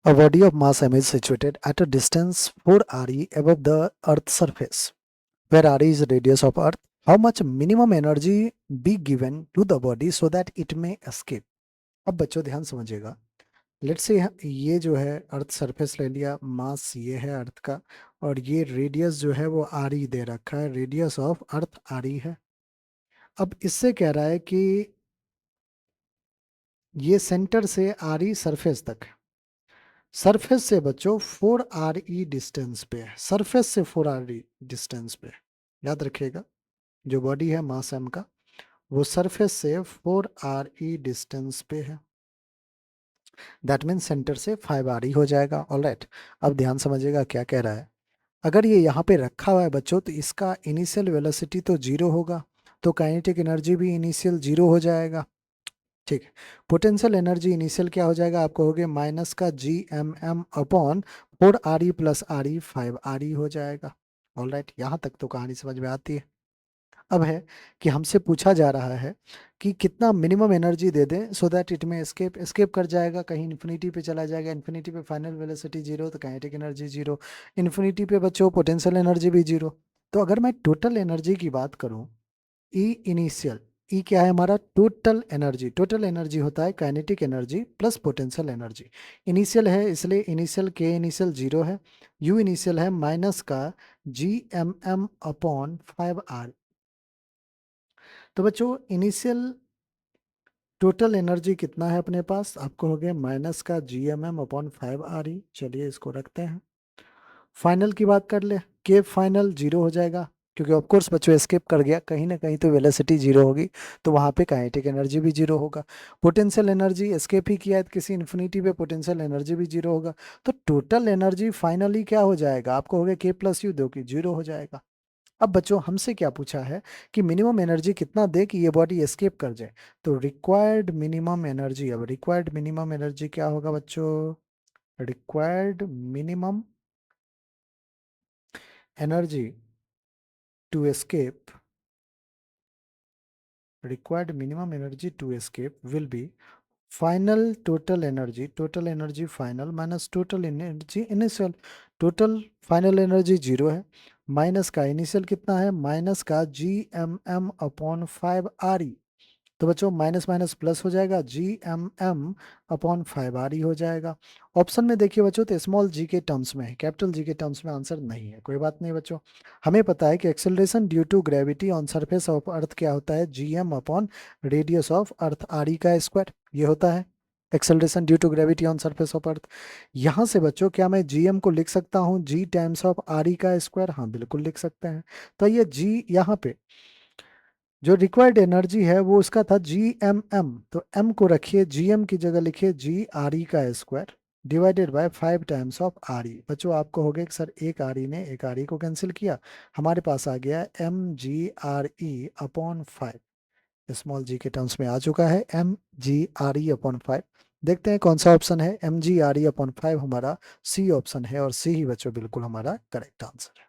A body of mass m is situated at a distance 4 re above the Earth's surface, where re is radius of Earth. How much minimum energy be given to the body so that it may escape? अब बच्चों ध्यान समझिएगा। Let's say ये जो है earth surface ले लिया, मास ये है अर्थ का, और ये रेडियस जो है वो आर ई दे रखा है, रेडियस ऑफ अर्थ आर ई है। अब इससे कह रहा है कि ये सेंटर से आर ई सरफेस तक, सरफेस से बच्चों 4 आर ई डिस्टेंस पे है, सरफेस से 4 आर ई डिस्टेंस पे। याद रखिएगा, जो बॉडी है मास एम का, वो सरफेस से 4 आर ई डिस्टेंस पे है। दैट मीन्स सेंटर से 5 आर ई हो जाएगा। ऑलराइट, अब ध्यान समझिएगा क्या कह रहा है। अगर ये यहाँ पे रखा हुआ है बच्चों, तो इसका इनिशियल वेलोसिटी तो जीरो होगा, तो काइनेटिक एनर्जी भी इनिशियल जीरो हो जाएगा। ठीक है, पोटेंशियल एनर्जी इनिशियल क्या हो जाएगा, आपको हो गया माइनस का G M M upon 4 R E plus R E 5 R E हो जाएगा। ऑलराइट, यहाँ तक तो कहानी समझ में आती है। अब है कि हमसे पूछा जा रहा है कि कितना मिनिमम एनर्जी दे दें सो दैट इट में एस्केप कर जाएगा, कहीं इन्फिनिटी पे चला जाएगा। इन्फिनिटी पे फाइनल वेलोसिटी जीरो, तो काइनेटिक एनर्जी जीरो। इन्फिनिटी पे बच्चों पोटेंशियल एनर्जी भी जीरो। तो अगर मैं टोटल एनर्जी की बात करूं, ई इनिशियल, ई क्या है हमारा, टोटल एनर्जी। टोटल एनर्जी होता है kinetic energy plus potential energy. Initial है इसलिए इनिशियल के इनिशियल जीरो है, यू इनिशियल है माइनस का G M M upon 5 R. तो बच्चों इनिशियल टोटल एनर्जी कितना है अपने पास, आपको हो गया माइनस का G M M upon 5 R E. चलिए इसको रखते हैं। फाइनल की बात कर ले, के फाइनल जीरो हो जाएगा, क्योंकि ऑफ कोर्स बच्चों एस्केप कर गया, कहीं ना कहीं तो वेलोसिटी जीरो होगी, तो वहाँ पे काइनेटिक एनर्जी भी जीरो होगा। पोटेंशियल एनर्जी एस्केप ही किया है, तो किसी इन्फिनिटी पे पोटेंशियल एनर्जी भी जीरो होगा। तो टोटल एनर्जी फाइनली क्या हो जाएगा, आपको हो गया के प्लस यू, दो की जीरो हो जाएगा। अब बच्चों हमसे क्या पूछा है कि मिनिमम एनर्जी कितना दे कि ये बॉडी एस्केप कर जाए, तो रिक्वायर्ड मिनिमम एनर्जी। अब रिक्वायर्ड मिनिमम एनर्जी क्या होगा बच्चों, required minimum energy to escape, required minimum energy to escape will be final total energy final minus total energy initial। total final energy zero है, minus का initial कितना है, minus का G M M upon 5 R E. तो बच्चों minus minus plus हो जाएगा, G M M upon 5 R E हो जाएगा। ऑप्शन में देखिए बच्चों, तो स्मॉल जी के टर्म्स में है, कैपिटल जी के टर्म्स में आंसर नहीं है। कोई बात नहीं बच्चों, हमें पता है कि acceleration due to gravity on surface of earth क्या होता है, G M upon radius of earth R E का स्क्वायर, ये होता है acceleration due to gravity on surface of earth. यहाँ से बच्चों क्या मैं जी एम को लिख सकता हूँ जी टाइम्स ऑफ आर ई का स्क्वायर, हाँ बिल्कुल लिख सकते हैं। तो ये जी यहाँ पे जो रिक्वायर्ड एनर्जी है वो उसका था जी एम एम, तो एम को रखिए जी एम की जगह लिखिए जी आर ई का square divided by 5 times of R E. बच्चों आपको हो गया कि सर एक आर ई ने एक आर ई को कैंसिल किया, हमारे पास आ गया M G R E upon 5। Small g के टर्म्स में आ चुका है M G R E upon 5। देखते हैं कौन सा ऑप्शन है, M G R E upon 5 हमारा सी ऑप्शन है, और सी ही बच्चों बिल्कुल हमारा करेक्ट आंसर है।